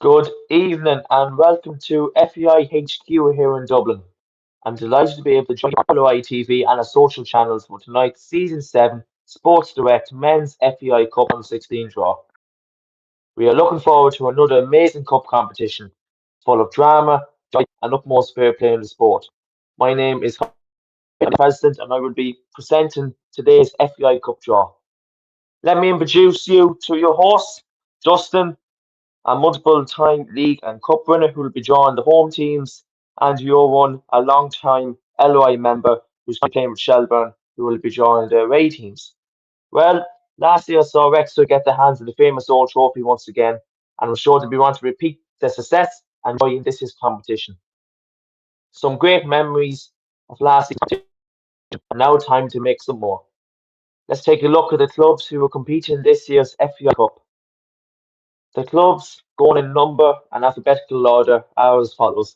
Good evening and welcome to FAI HQ here in Dublin. I'm delighted to be able to join RLOITV and our social channels for tonight's Season 7 Sports-Direct Men's FAI Cup Under-16 draw. We are looking forward to another amazing cup competition, full of drama, joy and utmost fair play in the sport. My name is the President and I will be presenting today's FAI Cup draw. Let me introduce you to your host, Justin, a multiple-time league and cup winner who will be joining the home teams, and your one, a long-time LOI member who's playing with Shelburne, who will be joining the away teams. Well, last year I saw Wexford get their hands on the famous old trophy once again, and I'm sure they'll be wanting to repeat their success and join this year's competition. Some great memories of last year's competition, and now time to make some more. Let's take a look at the clubs who are competing in this year's FAI Cup. The clubs, going in number and alphabetical order, are as follows.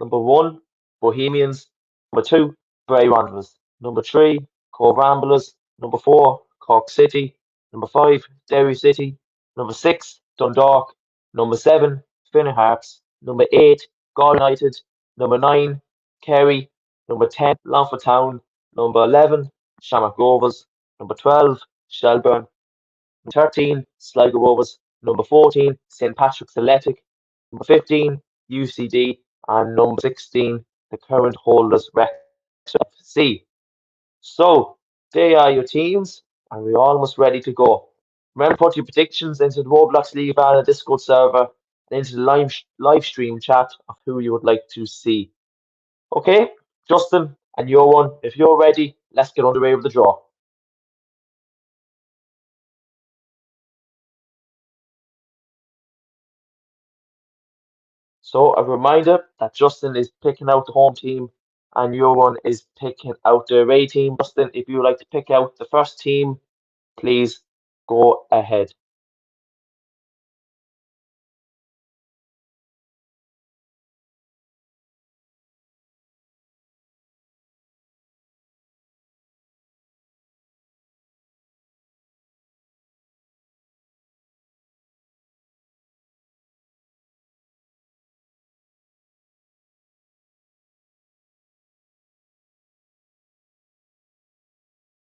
Number 1, Bohemians. Number 2, Bray Wanderers. Number 3, Cove Ramblers. Number 4, Cork City. Number 5, Derry City. Number 6, Dundalk. Number 7, Finn Hearts. Number 8, Galway United. Number 9, Kerry. Number 10, Longford Town. Number 11, Shamrock Rovers. Number 12, Shelburne. Number 13, Sligo Rovers. Number 14, St Patrick's Athletic. Number 15, UCD. And number 16, the current holders, Wrexham FC. So, they are your teams, and we're almost ready to go. Remember to put your predictions into the Roblox League and Discord server and into the live stream chat of who you would like to see. Okay, Justin and your one, if you're ready, let's get underway with the draw. So a reminder that Justin is picking out the home team and your one is picking out the away team. Justin, if you would like to pick out the first team, please go ahead.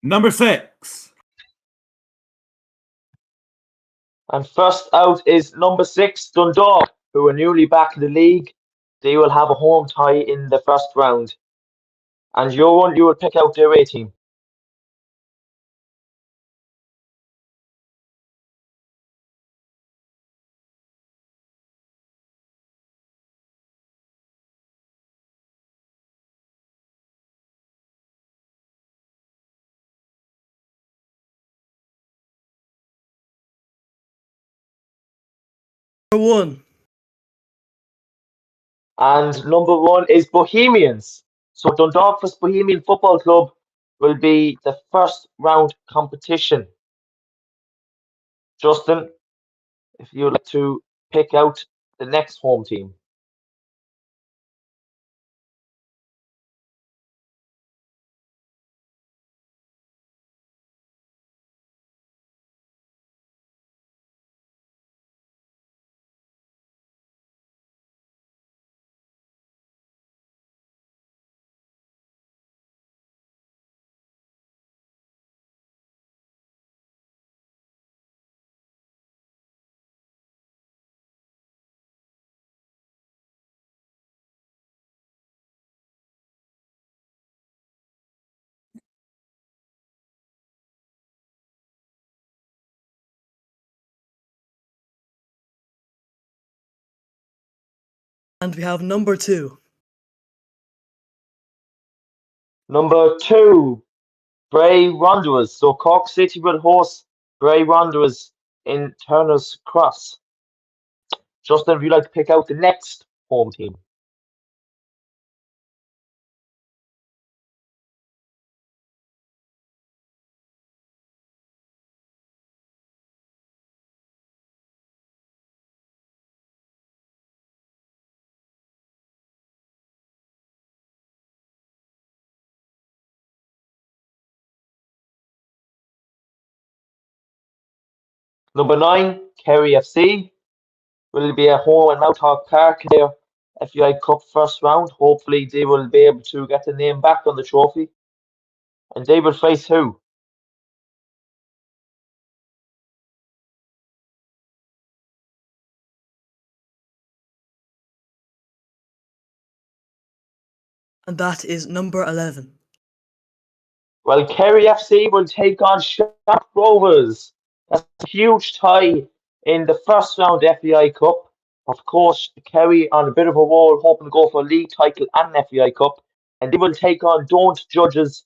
Number 6. And first out is number 6, Dundalk, who are newly back in the league. They will have a home tie in the first round. And your one, you will pick out the away team. Number 1. And number 1 is Bohemians. So Dundalk vs Bohemian Football Club will be the first round competition. Justin, if you'd like to pick out the next home team. And we have number 2. Number 2, Bray Wanderers. So Cork City will host Bray Wanderers in Turner's Cross. Justin, if you'd like to pick out the next home team. Number 9, Kerry FC. will be at home at Mount Park in their FAI Cup first round. Hopefully, they will be able to get the name back on the trophy. And they will face who? And that is number 11. Well, Kerry FC will take on Shark Rovers. That's a huge tie in the first round FAI Cup. Of course, Kerry on a bit of a roll, hoping to go for a league title and an FAI Cup. And they will take on Don't Judges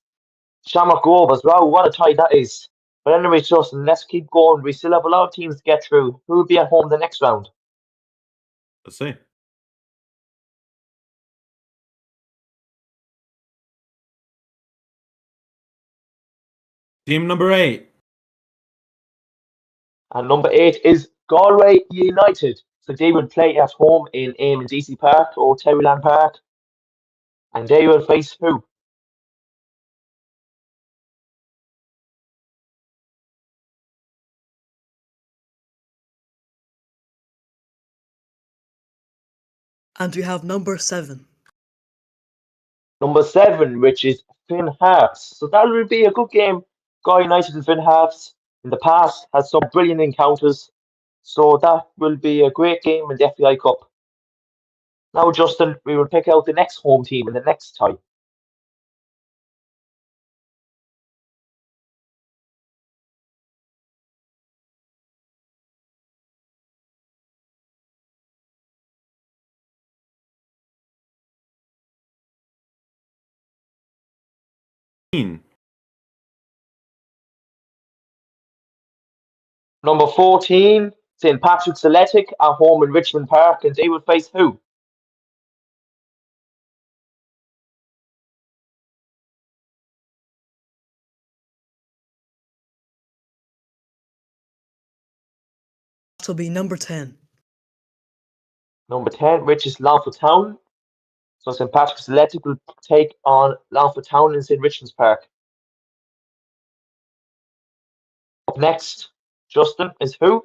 Shamrock Rovers. Wow, what a tie that is. But anyway, Justin, let's keep going. We still have a lot of teams to get through. Who will be at home the next round? Let's see. Team number 8. And number 8 is Galway United. So they will play at home in Eamon DC Park or Terryland Park. And they will face who? And we have number 7. Number 7, which is Finn Harps. So that will be a good game. Galway United and Finn Harps in the past had some brilliant encounters. So that will be a great game in the FAI Cup. Now, Justin, we will pick out the next home team in the next tie. Number 14, St. Patrick's Athletic at home in Richmond Park, and they will face who? That will be number 10. Number 10, which is Longford Town. So St. Patrick's Athletic will take on Longford Town in St. Richmond's Park. Up next, Justin, is who?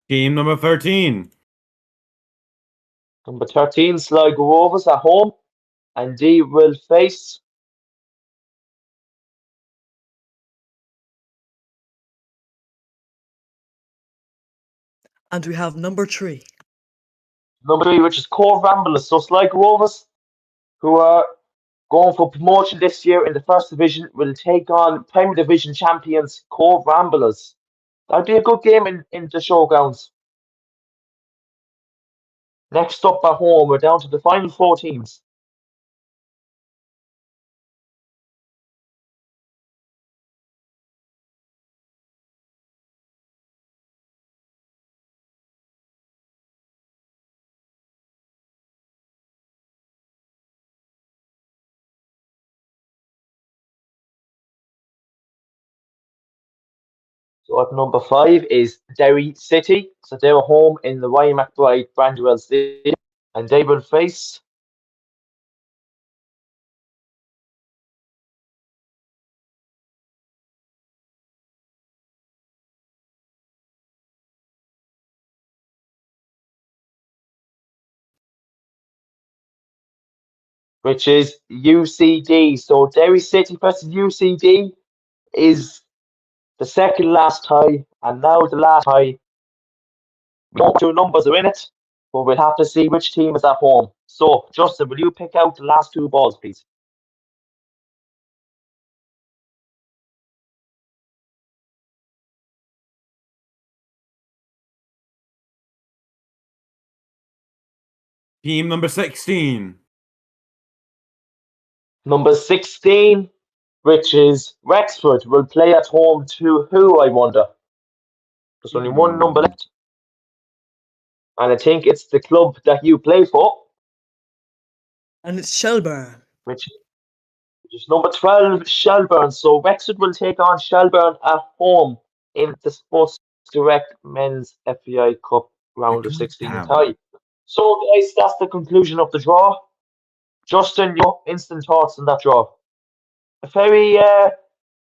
Team number 13. Number 13, Sligo Rovers at home, and they will face And we have number 3. number 3, which is Cove Ramblers. So Sligo Rovers, who are going for promotion this year in the first division, will take on Premier Division champions Cove Ramblers. That'll be a good game in the showgrounds. Next up at home, we're down to the final 4 teams. So at number 5 is Derry City. So they're home in the Ryan McBride Brandywell Stadium, and they will face which is UCD. So Derry City versus UCD is the second last tie, and now the last tie. No 2 numbers are in it, but we'll have to see which team is at home. So, Justin, will you pick out the last 2 balls, please? Team number 16. Number 16, which is Wexford, will play at home to who, I wonder? There's only one number left. And I think it's the club that you play for. And it's Shelburne. Which, Just number 12, Shelburne. So Wexford will take on Shelburne at home in the Sports Direct Men's FAI Cup round of going 16 down. tie. So guys, that's the conclusion of the draw. Justin, your instant thoughts on that draw? A very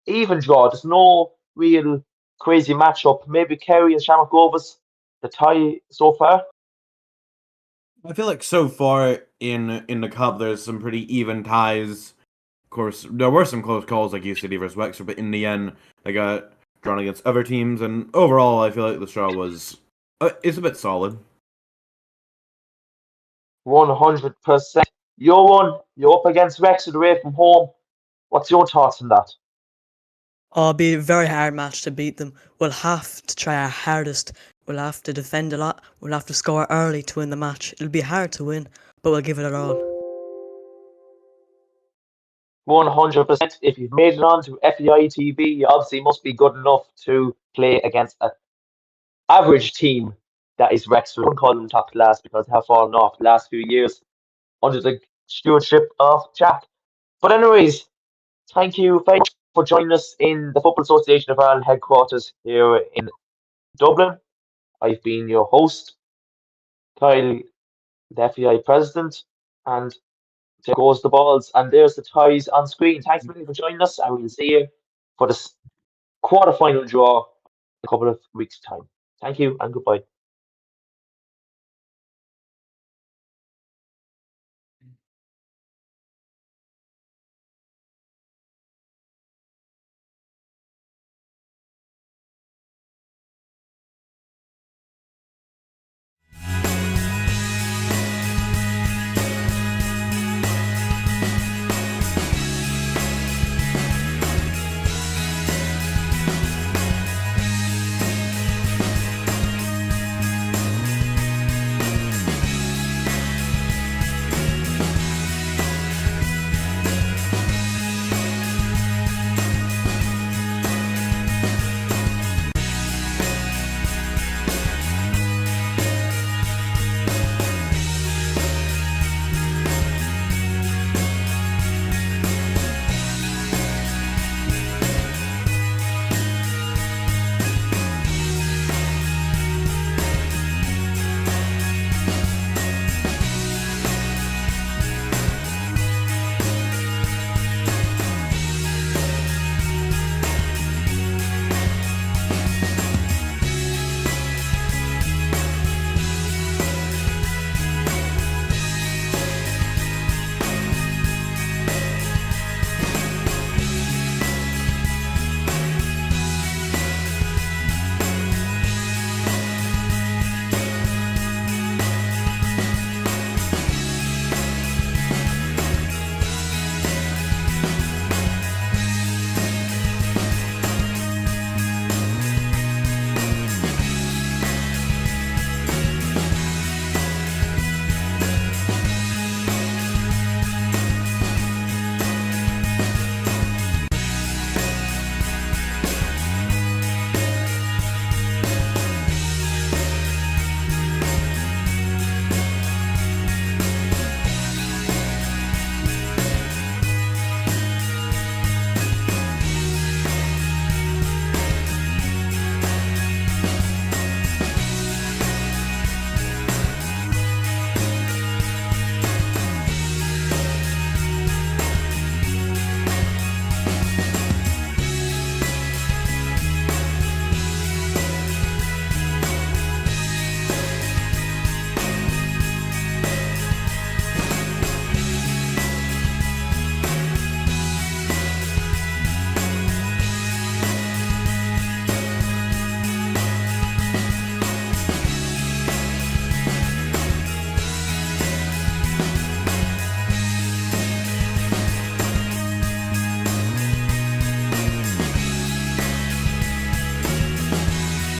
even draw. There's no real crazy matchup. Maybe Kerry and Shamrock Rovers, the tie so far. I feel like so far in the cup, there's some pretty even ties. Of course, there were some close calls like UCD versus Wexford, but in the end, they got drawn against other teams. And overall, I feel like the draw was it's a bit solid. 100%. You're up against Wexford away from home. What's your thoughts on that? It'll be a very hard match to beat them. We'll have to try our hardest. We'll have to defend a lot. We'll have to score early to win the match. It'll be hard to win, but we'll give it our all. 100%. If you've made it on to FAI TV, you obviously must be good enough to play against an average team that is Wexford. I wouldn't call them top class because they have fallen off the last few years under the stewardship of Jack. But anyways, thank you very much for joining us in the Football Association of Ireland headquarters here in Dublin. I've been your host, Kyle, the FAI president, and there goes the balls, and there's the ties on screen. Thanks a million for joining us, and we'll see you for the quarter-final draw in a couple of weeks' time. Thank you, and goodbye.